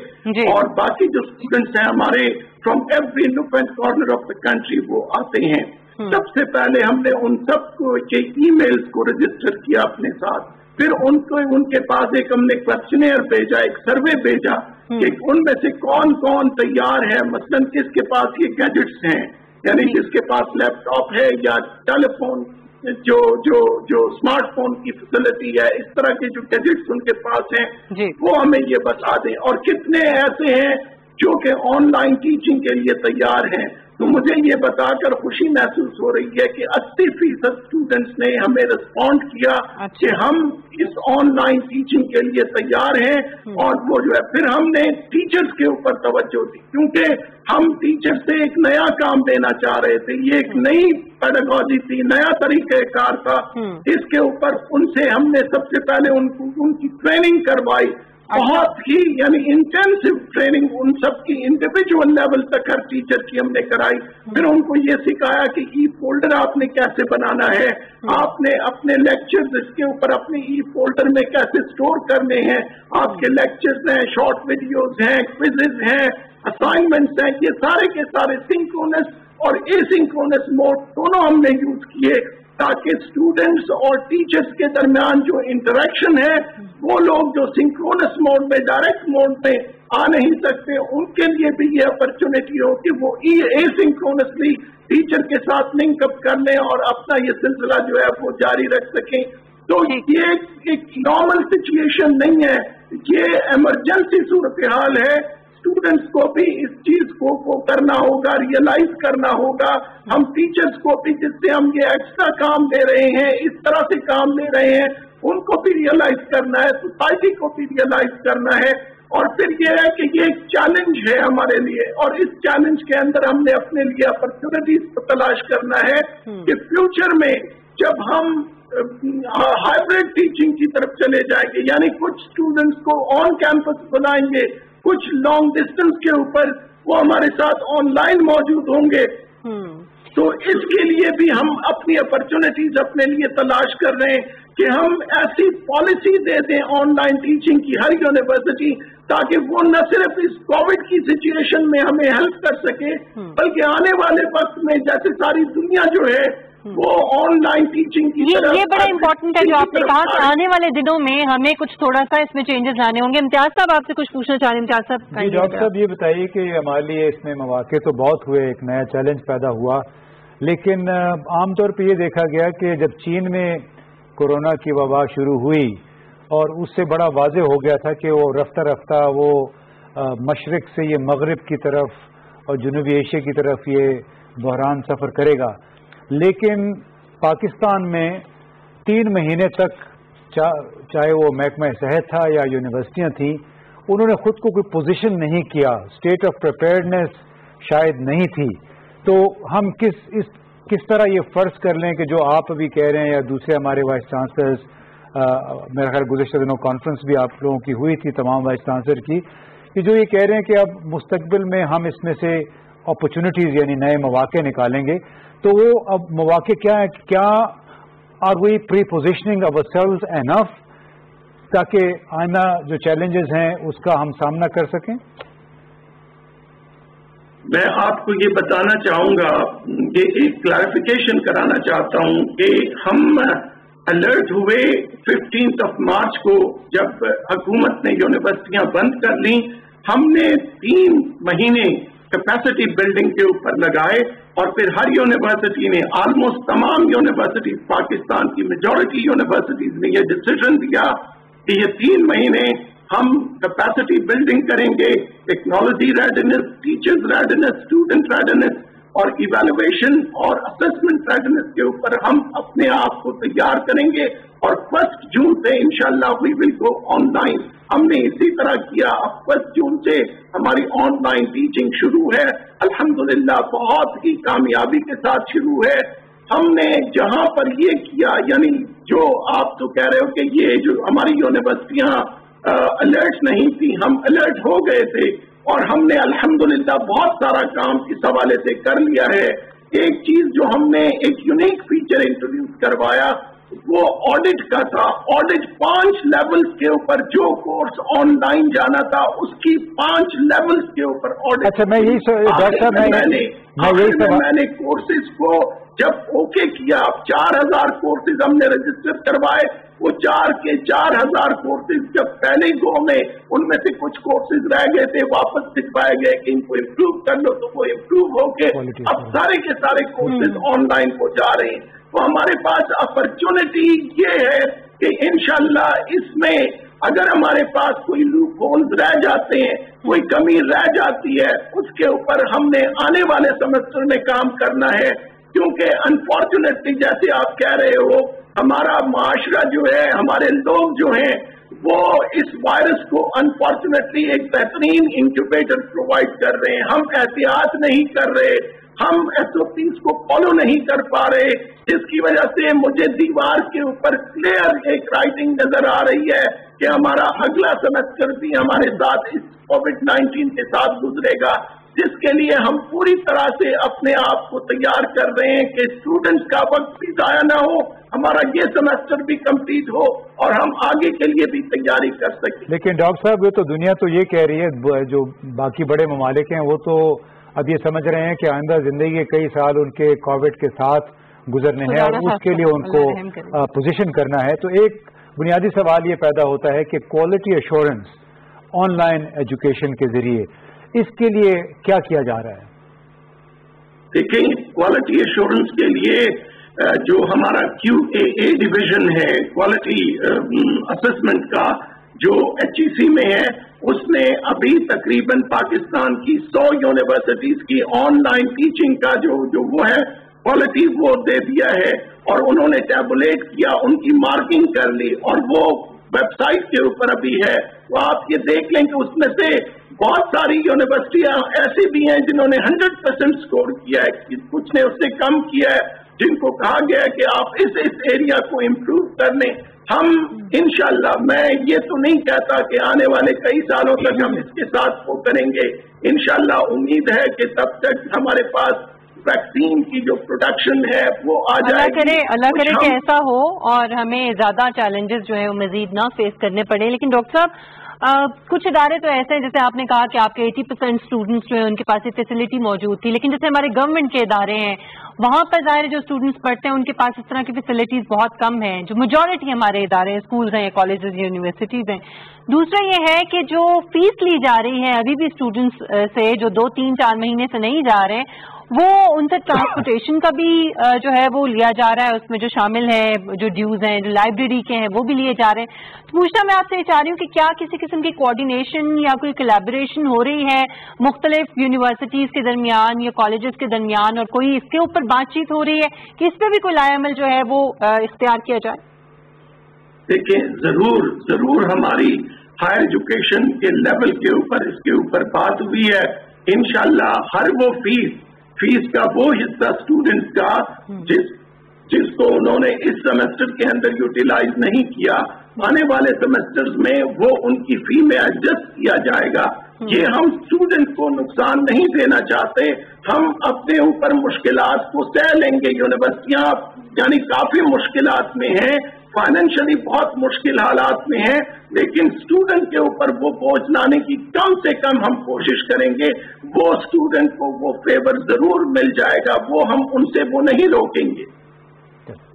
और बाकी जो स्टूडेंट्स हैं हमारे from every nook and corner of the country वो आते हैं। सबसे पहले हमने उन सबको के ईमेल्स को रजिस्टर किया अपने साथ, फिर उनके पास एक हमने क्वेश्चनेयर भेजा, एक सर्वे भेजा कि उनमें से कौन कौन तैयार है, मसलन किसके पास ये गैजेट्स हैं, यानी जिसके पास लैपटॉप है या टेलीफोन, जो स्मार्टफोन की फैसिलिटी है, इस तरह के जो गैजेट्स उनके पास हैं वो हमें ये बता दें, और कितने ऐसे हैं जो कि ऑनलाइन टीचिंग के लिए तैयार हैं। तो मुझे ये बताकर खुशी महसूस हो रही है कि 80% स्टूडेंट्स ने हमें रिस्पॉन्ड किया कि हम इस ऑनलाइन टीचिंग के लिए तैयार हैं, और वो जो है फिर हमने टीचर्स के ऊपर तवज्जो दी, क्योंकि हम टीचर से एक नया काम देना चाह रहे थे, ये एक नई पेडागॉजी थी, नया तरीक़ेकार था। इसके ऊपर उनसे हमने सबसे पहले उनकी ट्रेनिंग करवाई, बहुत ही यानी इंटेंसिव ट्रेनिंग उन सबकी इंडिविजुअल लेवल तक हर टीचर की हमने कराई। फिर उनको ये सिखाया कि ई फोल्डर आपने कैसे बनाना है, आपने अपने लेक्चर्स इसके ऊपर अपने ई फोल्डर में कैसे स्टोर करने हैं, आपके लेक्चर्स हैं, शॉर्ट वीडियोस हैं, क्विजेज हैं, असाइनमेंट्स हैं, ये सारे के सारे सिंक्रोनस और एसिंक्रोनस मोड दोनों हमने यूज किए, ताकि स्टूडेंट्स और टीचर्स के दरमियान जो इंटरेक्शन है वो लोग जो सिंक्रोनस मोड में, डायरेक्ट मोड में आ नहीं सकते, उनके लिए भी ये अपॉर्चुनिटी हो कि वो एसिंक्रोनसली टीचर के साथ लिंक अप कर लें और अपना ये सिलसिला जो है वो जारी रख सकें। तो ये एक नॉर्मल सिचुएशन नहीं है, ये इमरजेंसी सूरत हाल है। स्टूडेंट्स को भी इस चीज को करना होगा, रियलाइज करना होगा। हम टीचर्स को भी, जिससे हम ये एक्स्ट्रा काम ले रहे हैं, इस तरह से काम ले रहे हैं, उनको भी रियलाइज करना है, सोसाइटी को भी रियलाइज करना है। और फिर ये है कि ये एक चैलेंज है हमारे लिए, और इस चैलेंज के अंदर हमने अपने लिए अपॉर्चुनिटीज को तलाश करना है कि फ्यूचर में जब हम हाइब्रिड टीचिंग की तरफ चले जाएंगे, यानी कुछ स्टूडेंट्स को ऑन कैंपस बुलाएंगे, कुछ लॉन्ग डिस्टेंस के ऊपर वो हमारे साथ ऑनलाइन मौजूद होंगे। तो इसके लिए भी हम अपनी अपॉर्चुनिटीज अपने लिए तलाश कर रहे हैं कि हम ऐसी पॉलिसी दे दें ऑनलाइन टीचिंग की हर यूनिवर्सिटी, ताकि वो न सिर्फ इस कोविड की सिचुएशन में हमें हेल्प कर सके, बल्कि आने वाले वक्त में जैसे सारी दुनिया जो है वो ऑनलाइन टीचिंग की ये बड़ा इम्पोर्टेंट है जो आपने कहा कि आने वाले दिनों में हमें कुछ थोड़ा सा इसमें चेंजेस लाने होंगे। इम्तियाज साहब आपसे कुछ पूछना चाह रहे हैं। इम्तियाज साहब। डॉक्टर साहब ये बताइए कि हमारे लिए इसमें मौके तो बहुत हुए, एक नया चैलेंज पैदा हुआ, लेकिन आमतौर पर ये देखा गया कि जब चीन में कोरोना की वबा शुरू हुई और उससे बड़ा वाज़ेह हो गया था कि वो रफ्ता रफ्ता वो मशरिक से ये मगरिब की तरफ और जनूबी एशिया की तरफ ये बहरान सफ़र करेगा, लेकिन पाकिस्तान में 3 महीने तक चाहे वो महकमा सेहत था या यूनिवर्सिटियां थी, उन्होंने खुद को कोई पोजीशन नहीं किया, स्टेट ऑफ प्रिपेयर्डनेस शायद नहीं थी। तो हम किस तरह ये फर्ज कर लें कि जो आप अभी कह रहे हैं या दूसरे हमारे वाइस चांसलर्स, मेरा ख्याल गुज़श्ता दिनों कॉन्फ्रेंस भी आप लोगों की हुई थी तमाम वाइस चांसलर की, कि जो ये कह रहे हैं कि अब मुस्तकबिल में हम इसमें से अपॉर्चुनिटीज़ यानी नए मौके निकालेंगे, तो वो अब मौके क्या है? क्या are we pre positioning ourselves enough ताकि आइंदा जो चैलेंजेस हैं उसका हम सामना कर सकें? मैं आपको ये बताना चाहूंगा कि एक क्लैरिफिकेशन कराना चाहता हूं कि हम अलर्ट हुए 15 मार्च को, जब हुकूमत ने यूनिवर्सिटियां बंद कर ली। हमने 3 महीने कैपेसिटी बिल्डिंग के ऊपर लगाए और फिर हर यूनिवर्सिटी ने, ऑलमोस्ट तमाम यूनिवर्सिटीज, पाकिस्तान की मेजॉरिटी यूनिवर्सिटीज ने ये डिसीजन दिया कि ये 3 महीने हम कैपेसिटी बिल्डिंग करेंगे, technology readiness, teachers readiness, student readiness और इवैल्यूएशन और असेसमेंट रेडीनेस के ऊपर हम अपने आप को तैयार करेंगे और 1 जून से इंशाल्लाह वी विल गो ऑनलाइन। हमने इसी तरह किया। अब 1 जून से हमारी ऑनलाइन टीचिंग शुरू है, अल्हम्दुलिल्लाह बहुत ही कामयाबी के साथ शुरू है। हमने जहां पर ये किया, यानी जो आप तो कह रहे हो कि ये जो हमारी यूनिवर्सिटियां अलर्ट नहीं थी, हम अलर्ट हो गए थे और हमने अल्हम्दुलिल्लाह बहुत सारा काम इस हवाले से कर लिया है। एक चीज जो हमने एक यूनिक फीचर इंट्रोड्यूस करवाया वो ऑडिट का था। ऑडिट 5 लेवल्स के ऊपर, जो कोर्स ऑनलाइन जाना था उसकी 5 लेवल्स के ऊपर ऑडिट। अच्छा, मैं यही मैंने कोर्सेज को जब ओके किया, 4000 कोर्सेज हमने रजिस्टर करवाए। वो 4 के 4000 कोर्सेज जब पहले गो में उनमें से कुछ कोर्सेज रह गए थे, वापस दिखवाए गए कि इनको इम्प्रूव कर लो, तो वो इम्प्रूव होके अब सारे के सारे कोर्सेज ऑनलाइन हो जा रहे हैं। तो हमारे पास अपॉर्चुनिटी ये है कि इंशाल्लाह इसमें अगर हमारे पास कोई लूप होल्स रह जाते हैं, कोई कमी रह जाती है, उसके ऊपर हमने आने वाले सेमेस्टर में काम करना है। क्योंकि अनफॉर्चुनेटली जैसे आप कह रहे हो, हमारा माशरा जो है, हमारे लोग जो हैं, वो इस वायरस को अनफॉर्चुनेटली एक बेहतरीन इंक्यूबेटर प्रोवाइड कर रहे हैं। हम एहतियात नहीं कर रहे, हम SOPs को फॉलो नहीं कर पा रहे, जिसकी वजह से मुझे दीवार के ऊपर क्लियर एक राइटिंग नजर आ रही है कि हमारा अगला सेमेस्टर भी हमारे साथ इस कोविड-19 के साथ गुजरेगा, जिसके लिए हम पूरी तरह से अपने आप को तैयार कर रहे हैं कि स्टूडेंट्स का वक्त भी जाया ना हो, हमारा ये सेमेस्टर भी कंप्लीट हो और हम आगे के लिए भी तैयारी कर सकें। लेकिन डॉक्टर साहब, ये तो दुनिया तो ये कह रही है, जो बाकी बड़े ममालिक हैं वो तो अब ये समझ रहे हैं कि आइंदा जिंदगी के कई साल उनके कोविड के साथ गुजरने हैं और उसके लिए उनको पोजीशन करना है। तो एक बुनियादी सवाल ये पैदा होता है कि क्वालिटी एश्योरेंस ऑनलाइन एजुकेशन के जरिए, इसके लिए क्या किया जा रहा है? देखिए, क्वालिटी एश्योरेंस के लिए जो हमारा QAA डिवीजन है, क्वालिटी असेसमेंट का, जो HEC में है, उसने अभी तकरीबन पाकिस्तान की 100 यूनिवर्सिटीज की ऑनलाइन टीचिंग का जो वो है क्वालिटी वो दे दिया है और उन्होंने टैबुलेट किया, उनकी मार्किंग कर ली और वो वेबसाइट के ऊपर अभी है। तो आप ये देख लें कि उसमें से बहुत सारी यूनिवर्सिटियां ऐसी भी हैं जिन्होंने 100% स्कोर किया है, कुछ ने उससे कम किया है। जिनको कहा गया कि आप इस एरिया को इम्प्रूव कर लें, हम इंशाल्लाह, मैं ये तो नहीं कहता कि आने वाले कई सालों तक हम इसके साथ वो करेंगे, इंशाल्लाह उम्मीद है कि तब तक हमारे पास वैक्सीन की जो प्रोडक्शन है वो आ जाएगी। अल्लाह करे कि ऐसा हो और हमें ज्यादा चैलेंजेस जो है वो मजीद ना फेस करने पड़े। लेकिन डॉक्टर साहब, कुछ इदारे तो ऐसे हैं, जैसे आपने कहा कि आपके 80% स्टूडेंट्स जो है उनके पास ये फैसिलिटी मौजूद थी, लेकिन जैसे हमारे गवर्नमेंट के इदारे हैं वहां पर ज़ाहिर जो स्टूडेंट्स पढ़ते हैं उनके पास इस तरह की फैसिलिटीज बहुत कम हैं, जो मेजॉरिटी हमारे इदारे हैं, स्कूल्स हैं, कॉलेजेस, यूनिवर्सिटीज हैं। दूसरा ये है कि जो फीस ली जा रही है अभी भी स्टूडेंट्स से, जो 2-3-4 महीने से नहीं जा रहे हैं, वो उनसे ट्रांसपोर्टेशन का भी जो है वो लिया जा रहा है, उसमें जो शामिल है, जो ड्यूज हैं, जो लाइब्रेरी के हैं वो भी लिए जा रहे हैं। तो पूछना मैं आपसे ये चाह रही हूँ कि क्या किसी किस्म की कोऑर्डिनेशन या कोई कोलैबोरेशन हो रही है मुख्तलिफ यूनिवर्सिटीज के दरमियान या कॉलेजेस के दरमियान, और कोई इसके ऊपर बातचीत हो रही है कि इस पर भी कोई लाएअमल जो है वो इख्तियार किया जाए? देखिए, जरूर हमारी हायर एजुकेशन के लेवल के ऊपर इसके ऊपर बात हुई है। इंशाल्लाह हर वो फीस का वो हिस्सा स्टूडेंट्स का जिसको उन्होंने इस सेमेस्टर के अंदर यूटिलाइज नहीं किया, आने वाले सेमेस्टर्स में वो उनकी फी में एडजस्ट किया जाएगा। ये हम स्टूडेंट को नुकसान नहीं देना चाहते, हम अपने ऊपर मुश्किलात को सह लेंगे। यूनिवर्सिटियां यानी काफी मुश्किलात में हैं, फाइनेंशियली बहुत मुश्किल हालात में हैं, लेकिन स्टूडेंट के ऊपर वो बोझ लाने की कम से कम हम कोशिश करेंगे। वो स्टूडेंट को वो फेवर जरूर मिल जाएगा, वो हम उनसे वो नहीं रोकेंगे।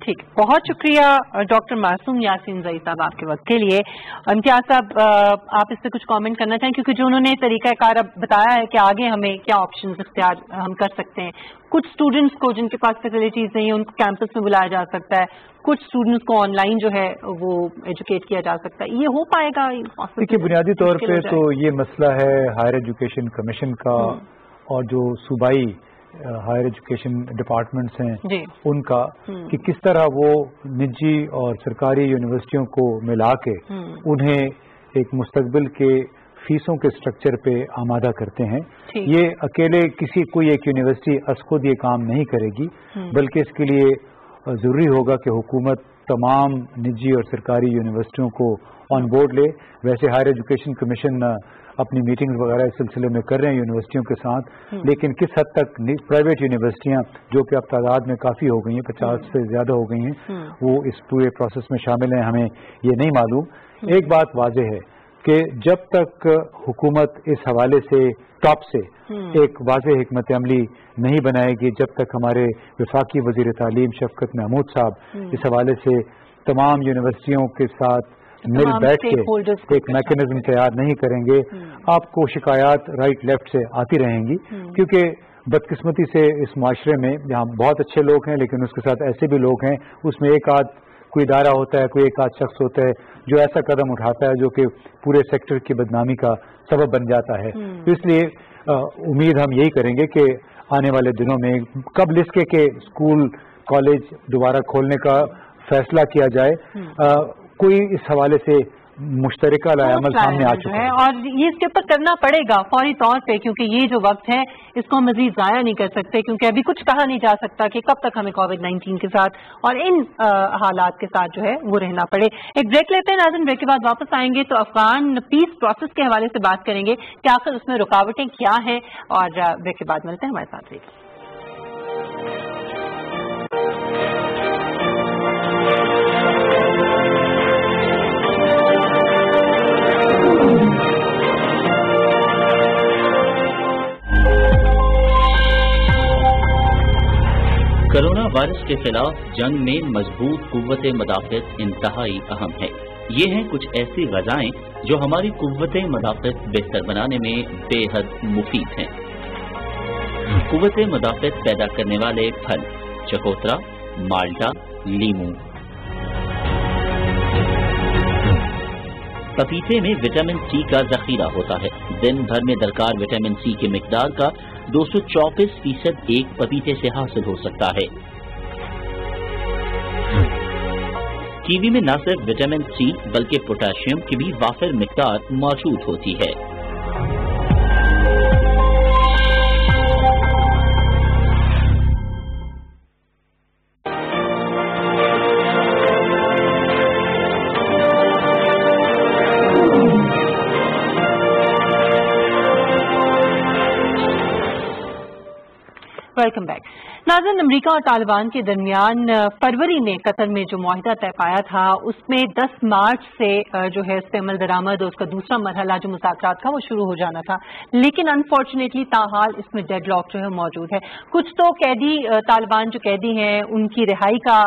ठीक, बहुत शुक्रिया डॉक्टर मासूम यासीन ज़ई साहब आपके वक्त के लिए। इम्तियाज साहब, आप इस पर कुछ कमेंट करना चाहें, क्योंकि जो उन्होंने तरीकाकार बताया है कि आगे हमें क्या ऑप्शंस इख्तियार हम कर सकते हैं। कुछ स्टूडेंट्स को जिनके पास फैसिलिटीज नहीं है उनको कैंपस में बुलाया जा सकता है, कुछ स्टूडेंट्स को ऑनलाइन जो है वो एजुकेट किया जा सकता है। ये हो पाएगा? देखिए, बुनियादी तौर पे तो ये मसला है हायर एजुकेशन कमीशन का और जो सूबाई हायर एजुकेशन डिपार्टमेंट्स हैं उनका, कि किस तरह वो निजी और सरकारी यूनिवर्सिटियों को मिला के उन्हें एक मुस्तकबिल के फीसों के स्ट्रक्चर पे आमादा करते हैं। ये अकेले कोई एक यूनिवर्सिटी खुद ये काम नहीं करेगी, बल्कि इसके लिए जरूरी होगा कि हुकूमत तमाम निजी और सरकारी यूनिवर्सिटियों को ऑन बोर्ड ले। वैसे हायर एजुकेशन कमीशन अपनी मीटिंग्स वगैरह इस सिलसिले में कर रहे हैं यूनिवर्सिटियों के साथ, लेकिन किस हद तक प्राइवेट यूनिवर्सिटियां, जो कि अब तादाद में काफ़ी हो गई हैं, 50 से ज़्यादा हो गई हैं, वो इस पूरे प्रोसेस में शामिल हैं, हमें ये नहीं मालूम। एक बात वाज़ेह है कि जब तक हुकूमत इस हवाले से टॉप से एक वाज़ेह हिकमत अमली नहीं बनाएगी, जब तक हमारे वफाकी वज़ीर तालीम शफकत महमूद साहब इस हवाले से तमाम यूनिवर्सिटियों के साथ मिल बैठ के एक मैकेनिज्म तैयार नहीं करेंगे, आपको शिकायत राइट लेफ्ट से आती रहेंगी। क्योंकि बदकिस्मती से इस माशरे में जहाँ बहुत अच्छे लोग हैं, लेकिन उसके साथ ऐसे भी लोग हैं, उसमें एक आध कोई इदारा होता है, कोई एक आध शख्स होता है जो ऐसा कदम उठाता है जो कि पूरे सेक्टर की बदनामी का सबब बन जाता है। तो इसलिए उम्मीद हम यही करेंगे कि आने वाले दिनों में कब लिस्ट के स्कूल कॉलेज दोबारा खोलने का फैसला किया जाए, कोई इस हवाले से मुश्तरका लाएअमल सामने आ चुका है, और ये इसके ऊपर करना पड़ेगा फौरी तौर पे, क्योंकि ये जो वक्त है इसको हम मजीद ज़ाया नहीं कर सकते, क्योंकि अभी कुछ कहा नहीं जा सकता कि कब तक हमें कोविड-19 के साथ और इन हालात के साथ जो है वो रहना पड़े। एक ब्रेक लेते हैं नाज़रीन, ब्रेक के बाद वापस आएंगे तो अफगान पीस प्रोसेस के हवाले से बात करेंगे कि आखिर उसमें रुकावटें क्या हैं, और ब्रेक के बाद मिलते हैं हमारे साथ। कोरोना वायरस के खिलाफ जंग में मजबूत कुव्वत मदाफ़त इंतहाई अहम है। ये हैं कुछ ऐसी ग़ज़ाएं जो हमारी कुव्वत मदाफ़त बेहतर बनाने में बेहद मुफीद हैं। कुव्वत मदाफ़त पैदा करने वाले फल: चकोतरा, माल्टा, लीमू। पपीते में विटामिन सी का जखीरा होता है। दिन भर में दरकार विटामिन सी की मिकदार का 234% एक पपीते से हासिल हो सकता है। कीवी में न सिर्फ विटामिन सी बल्कि पोटेशियम की भी वाफिर मिकदार मौजूद होती है। Welcome back. नाज़रीन, अमरीका और तालिबान के दरमियान फरवरी में कतर में जो मुआहिदा तय पाया था उसमें 10 मार्च से जो है इस पे अमल दरामद और उसका दूसरा मरहला जो मुज़ाकरात था वो शुरू हो जाना था, लेकिन अनफॉर्चुनेटली ताहाल इसमें डेडलॉक जो है मौजूद है। कुछ तो कैदी तालिबान जो कैदी हैं उनकी रिहाई का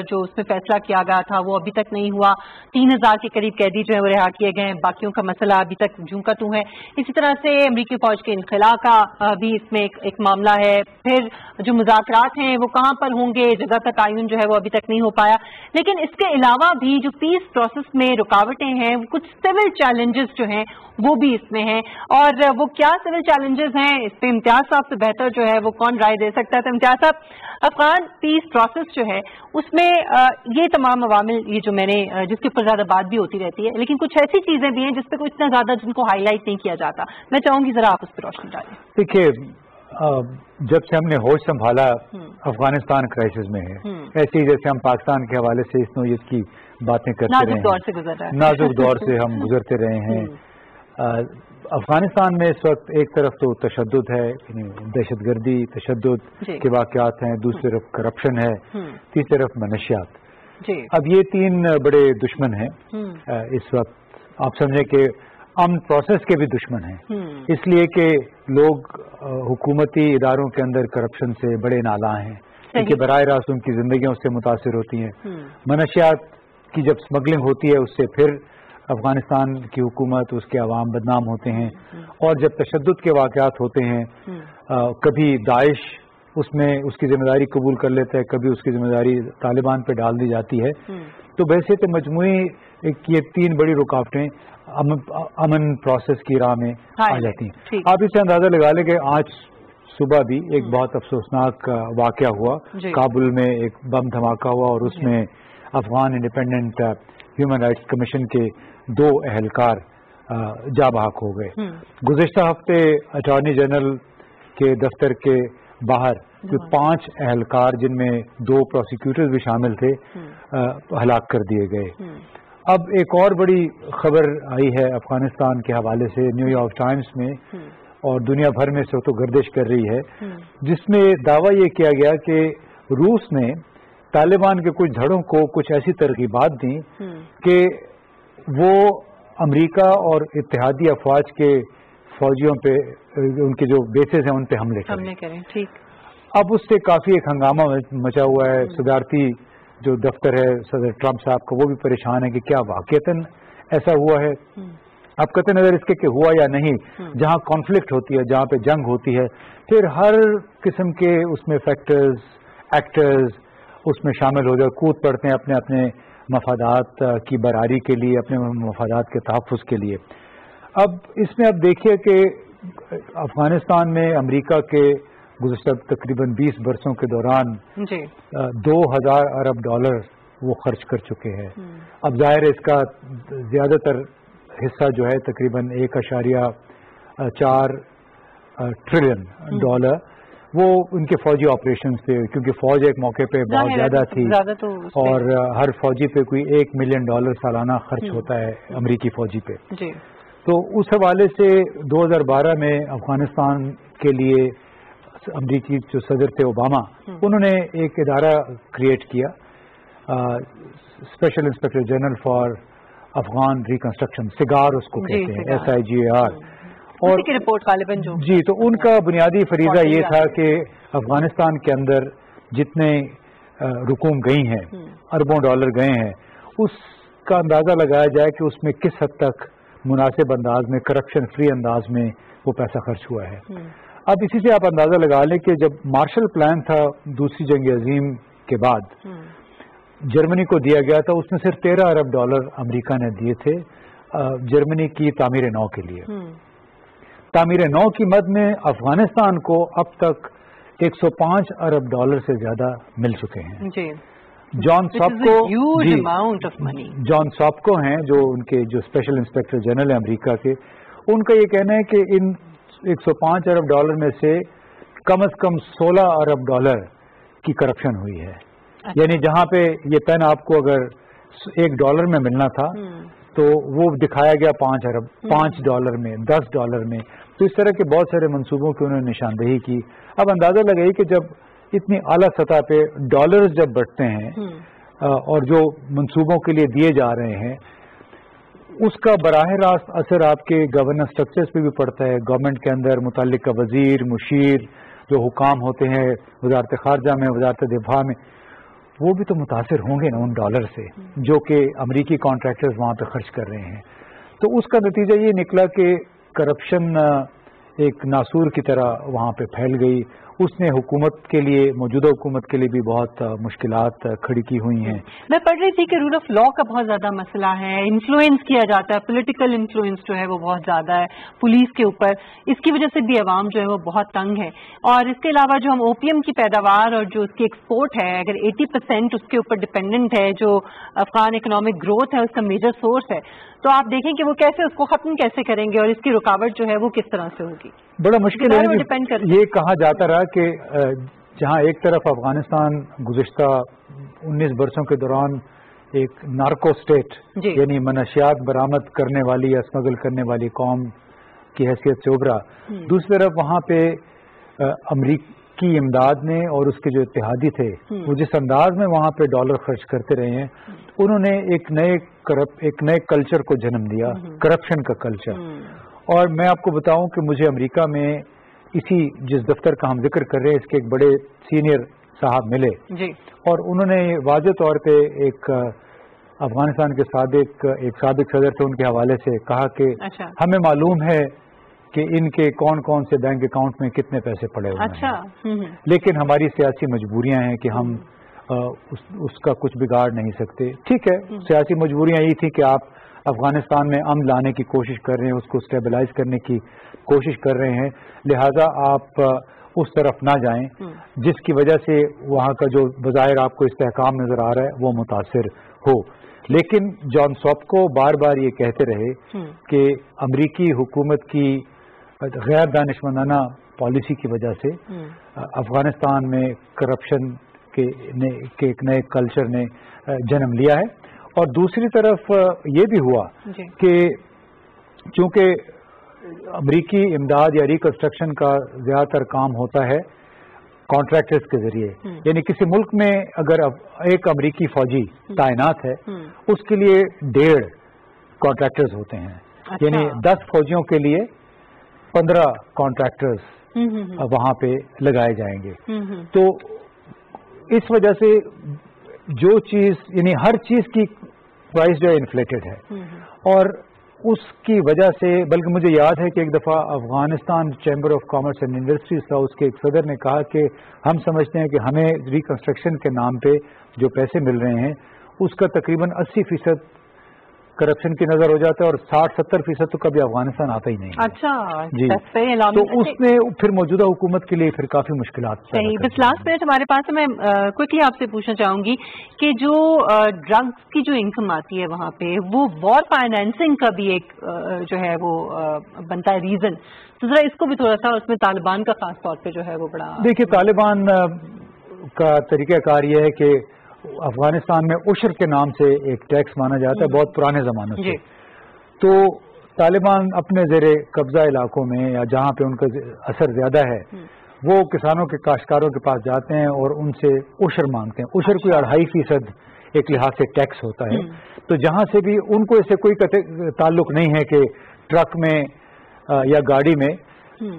जो उसमें फैसला किया गया था वो अभी तक नहीं हुआ। 3000 के करीब कैदी जो है वो रिहा किए गए हैं, बाकियों का मसला अभी तक जूं का तू है। इसी तरह से अमरीकी फौज के इनखला का भी इसमें एक मामला है। फिर जो मुज़ाकरात हैं वो कहां पर होंगे, जगह का तयन जो है वो अभी तक नहीं हो पाया। लेकिन इसके अलावा भी जो पीस प्रोसेस में रुकावटें हैं, कुछ सिविल चैलेंजेस जो हैं वो भी इसमें हैं। और वो क्या सिविल चैलेंजेस हैं इस पे इम्तियाज साहब से बेहतर जो है वो कौन राय दे सकता है। तो इम्तियाज साहब, अफगान पीस प्रोसेस जो है उसमें ये तमाम अवामिल, ये जो मैंने जिसके ऊपर ज्यादा बात भी होती रहती है, लेकिन कुछ ऐसी चीजें भी हैं जिस पर इतना ज्यादा जिनको हाईलाइट नहीं किया जाता। मैं चाहूंगी जरा आप उस पर रोशनी डालें। देखिए, जब से हमने होश संभाला अफगानिस्तान क्राइसिस में है, ऐसे ही जैसे हम पाकिस्तान के हवाले से इस नौयत की बातें करते रहे हैं, नाजुक दौर से हम गुजरते रहे हैं। अफगानिस्तान में इस वक्त एक तरफ तो तशद्दुद है, दहशतगर्दी तशद्दुद के वाक़यात हैं, दूसरी तरफ करप्शन है, तीसरी तरफ मनशियात। अब ये 3 बड़े दुश्मन हैं इस वक्त। आप समझें कि अमन प्रोसेस के भी दुश्मन हैं, इसलिए कि लोग हुकूमती इदारों के अंदर करप्शन से बड़े नाला हैं, क्योंकि बराह रास्त उनकी जिंदगियां उससे मुतासिर होती हैं। मनशियात की जब स्मगलिंग होती है उससे फिर अफगानिस्तान की हुकूमत, उसके अवाम बदनाम होते हैं। और जब तशद्दुद के वाक़यात होते हैं, कभी दाइश उसमें उसकी जिम्मेदारी कबूल कर लेता है, कभी उसकी जिम्मेदारी तालिबान पे डाल दी जाती है। तो वैसे तो मजमूई ये 3 बड़ी रुकावटें अमन प्रोसेस की राह में आ जाती हैं। आप इससे अंदाजा लगा लें कि आज सुबह भी एक बहुत अफसोसनाक वाक़या हुआ, काबुल में एक बम धमाका हुआ और उसमें Afghan independent human rights commission के 2 अहलकार जा बहक हो गए। गुज़िश्ता हफ्ते अटॉर्नी जनरल के दफ्तर के बाहर जो 5 अहलकार, जिनमें 2 प्रोसिक्यूटर्स भी शामिल थे, हलाक कर दिए गए। अब एक और बड़ी खबर आई है अफगानिस्तान के हवाले से न्यूयॉर्क टाइम्स में, और दुनिया भर में से तो गर्दिश कर रही है, जिसमें दावा ये किया गया कि रूस ने तालिबान के कुछ धड़ों को कुछ ऐसी तरगीबात दी कि वो अमेरिका और इत्तेहादी अफवाज के फौजियों पे, उनके जो बेसेस हैं उन पे हमले करें। ठीक। अब उससे काफी एक हंगामा मचा हुआ है। सदारती जो दफ्तर है सदर ट्रंप साहब का, वो भी परेशान है कि क्या वाकईतन ऐसा हुआ है। अब कतई नजर इसके कि हुआ या नहीं, जहां कॉन्फ्लिक्ट होती है, जहां पे जंग होती है, फिर हर किस्म के उसमें फैक्टर्स, एक्टर्स उसमें शामिल हो जाए, कूद पड़ते हैं अपने अपने मफादात की बरारी के लिए, अपने मफादात के तहफ़्फ़ुज़ के लिए। अब इसमें अब देखिए कि अफगानिस्तान में अमेरिका के गुज़श्ता तकरीबन 20 बरसों के दौरान 2000 अरब डॉलर वो खर्च कर चुके हैं। अब जाहिर है इसका ज्यादातर हिस्सा जो है तकरीबन 1.4 ट्रिलियन डॉलर वो उनके फौजी ऑपरेशन थे, क्योंकि फौज एक मौके पे बहुत ज्यादा थी और हर फौजी पे कोई $1 मिलियन सालाना खर्च होता है अमेरिकी फौजी पे। तो उस हवाले से 2012 में अफगानिस्तान के लिए अमेरिकी जो सदर थे ओबामा, उन्होंने एक इदारा क्रिएट किया, special inspector general for Afghan reconstruction, cigar उसको कहते हैं, SIGAR। और की रिपोर्ट गालिबन जो जी, तो उनका बुनियादी फरीजा ये था कि अफगानिस्तान के अंदर जितने रुकूम गई हैं, अरबों डॉलर गए हैं, उसका अंदाजा लगाया जाए कि उसमें किस हद तक मुनासिब अंदाज में, करप्शन फ्री अंदाज में वो पैसा खर्च हुआ है। अब इसी से आप अंदाजा लगा लें कि जब मार्शल प्लान था दूसरी जंग अजीम के बाद जर्मनी को दिया गया था, उसमें सिर्फ $13 अरब अमेरिका ने दिए थे जर्मनी की तामीर नौ के लिए। तामीर नौ की मद में अफगानिस्तान को अब तक $105 अरब से ज्यादा मिल चुके हैं। जॉन सॉपको हैं जो उनके जो स्पेशल इंस्पेक्टर जनरल है अमेरिका के, उनका ये कहना है कि इन $105 अरब में से कम 16 अरब की करप्शन हुई है। यानी जहां पे ये पेन आपको अगर $1 में मिलना था तो वो दिखाया गया $5 में, $10 में, تو اس طرح کے بہت سارے منصوبوں کی انہوں نے نشاندہی کی. اب اندازہ لگائی کہ جب اتنی اعلیٰ سطح پہ ڈالرز جب بڑھتے ہیں اور جو منصوبوں کے لیے دیے جا رہے ہیں اس کا براہ راست اثر آپ کے گورننس سٹرکچرز پہ بھی پڑتا ہے. گورنمنٹ کے اندر متعلقہ وزیر، مشیر، جو حکام ہوتے ہیں وزارت خارجہ میں، وزارت دفاع میں، وہ بھی تو متاثر ہوں گے نا ان ڈالر سے جو کہ امریکی کانٹریکٹرز وہاں پہ خرچ کر رہے ہیں. تو اس کا نتیجہ یہ نکلا کہ کرپشن ایک ناسور کی طرح وہاں پہ پھیل گئی. اس نے حکومت کے لیے، موجودہ حکومت کے لیے بھی بہت مشکلات کھڑی کی ہوئی ہیں. میں پڑھ رہی تھی کہ رول آف لا کا بہت زیادہ مسئلہ ہے، انفلوئنس کیا جاتا ہے، پولیٹیکل انفلوئنس جو ہے وہ بہت زیادہ ہے پولیس کے اوپر. اس کی وجہ سے بھی عوام جو ہے وہ بہت تنگ ہے. اور اس کے علاوہ جو ہم اوپیم کی پیداوار اور جو اس کی ایکسپورٹ ہے، اگر 80% اس کے اوپر ڈپینڈنٹ ہے، جو افغان اکنامک گروتھ ہے اس کا میجر سورس ہے، تو آپ دیکھیں کہ وہ کیسے اس کو ختم کیسے کریں گے اور اس کی رکاوٹ جو ہے وہ کس طرح سے ہوگی. بڑا مشکل ہے. یہ کہا جاتا رہا کہ جہاں ایک طرف افغانستان گزشتہ 19 برسوں کے دوران ایک نارکو اسٹیٹ یعنی منشیات برآمد کرنے والی یا اسمگل کرنے والی قوم کی حیثیت سے ابھرا، دوسری طرف وہاں پہ امریکی امداد نے اور اس کے جو اتحادی تھے وہ جس انداز میں وہاں پہ ڈالر خرچ کرتے رہے ہیں، انہوں نے ایک نئے کلچر کو جنم دیا، کرپشن کا کلچر. اور میں آپ کو بتاؤں کہ مجھے امریکہ میں اسی جس دفتر کا ہم ذکر کر رہے ہیں اس کے ایک بڑے سینئر صاحب ملے اور انہوں نے واضح طور پہ ایک افغانستان کے سابق صدر تھے ان کے حوالے سے کہا کہ ہمیں معلوم ہے کہ ان کے کون کون سے بینک اکاؤنٹ میں کتنے پیسے پڑے ہوئے ہیں، لیکن ہماری سیاسی مجبوریاں ہیں کہ ہم اس کا کچھ بگاڑ نہیں سکتے. ٹھیک ہے، سیاسی مجبوریاں یہی تھی کہ آپ افغانستان میں امن لانے کی کوشش کر رہے ہیں، اس کو اسٹیبلائز کرنے کی کوشش کر رہے ہیں، لہذا آپ اس طرف نہ جائیں جس کی وجہ سے وہاں کا جو بظاہر آپ کو استحکام نظر آ رہا ہے وہ متاثر ہو. لیکن جان سوپکو بار بار یہ کہتے رہے کہ امریکی حکومت کی غیر دانشمندانہ پالیسی کی وجہ سے افغانستان میں کرپشن کے ایک نئے کلچر نے جنم لیا ہے. اور دوسری طرف یہ بھی ہوا کہ چونکہ امریکی امداد یا ریکنسٹرکشن کا زیادہ تر کام ہوتا ہے کانٹریکٹرز کے ذریعے، یعنی کسی ملک میں اگر ایک امریکی فوجی تعینات ہے اس کے لیے 1.5 کانٹریکٹرز ہوتے ہیں، یعنی 10 فوجیوں کے لیے 15 کانٹریکٹرز وہاں پہ لگائے جائیں گے. تو اس وجہ سے جو چیز یعنی ہر چیز کی پرائز جو ہے انفلیٹڈ ہے اور اس کی وجہ سے، بلکہ مجھے یاد ہے کہ ایک دفعہ Afghanistan chamber of commerce and industries کا اس کے ایک صدر نے کہا کہ ہم سمجھتے ہیں کہ ہمیں ریکنسٹرکشن کے نام پہ جو پیسے مل رہے ہیں اس کا تقریباً 80% کرپشن کی نظر ہو جاتا ہے اور 60-70% تو کبھی افغانستان آتا ہی نہیں. اچھا جی، تو اس میں پھر موجودہ حکومت کے لیے پھر کافی مشکلات. صحیح. بس لاسٹ منٹ ہمارے پاس ہے، میں کوئکلی آپ سے پوچھنا چاہوں گی کہ جو ڈرگس کی جو انکم آتی ہے وہاں پہ وہ وار فائنینسنگ کا بھی ایک جو ہے وہ بنتا ہے ریزن، تو ذرا اس کو بھی تھوڑا سا، اس میں طالبان کا خاص طور پہ جو ہے وہ بڑا. دیکھیے طالبان کا طریقہ کار یہ ہے کہ افغانستان میں عشر کے نام سے ایک ٹیکس مانا جاتا ہے بہت پرانے زمانے سے. تو طالبان اپنے زیر قبضہ علاقوں میں یا جہاں پہ ان کا اثر زیادہ ہے وہ کسانوں کے کاشتکاروں کے پاس جاتے ہیں اور ان سے عشر مانگتے ہیں. عشر کوئی 2.5% ایک لحاظ سے ٹیکس ہوتا ہے. تو جہاں سے بھی ان کو اس سے کوئی تعلق نہیں ہے کہ ٹرک میں یا گاڑی میں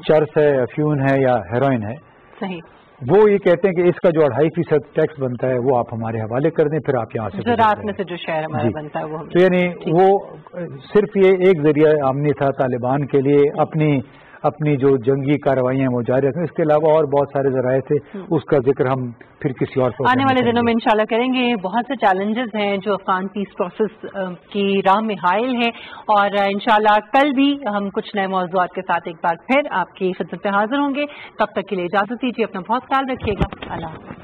چرس ہے، افیون ہے یا ہیروئن ہے. صحیح. وہ یہ کہتے ہیں کہ اس کا جو 2.5% ٹیکس بنتا ہے وہ آپ ہمارے حوالے کر دیں، پھر آپ یہاں سے زراعت میں سے جو شہر ہمارا بنتا ہے وہ. تو یعنی وہ صرف یہ ایک ذریعہ آمدنی تھا طالبان کے لیے، اپنی جو جنگی کارروائیاں وہ جاری رکھیں. اس کے علاوہ اور بہت سارے ذرائع تھے، اس کا ذکر ہم پھر کسی اور آنے والے دنوں میں انشاءاللہ کریں گے. بہت سے چیلنجز ہیں جو افغان پیس پروسیس کی راہ میں حائل ہیں، اور انشاءاللہ کل بھی ہم کچھ نئے موضوعات کے ساتھ ایک بار پھر آپ کی خدمت میں حاضر ہوں گے. تب تک کے لیے اجازت دیجیے، اپنا بہت خیال رکھیے گا. اللہ حافظ.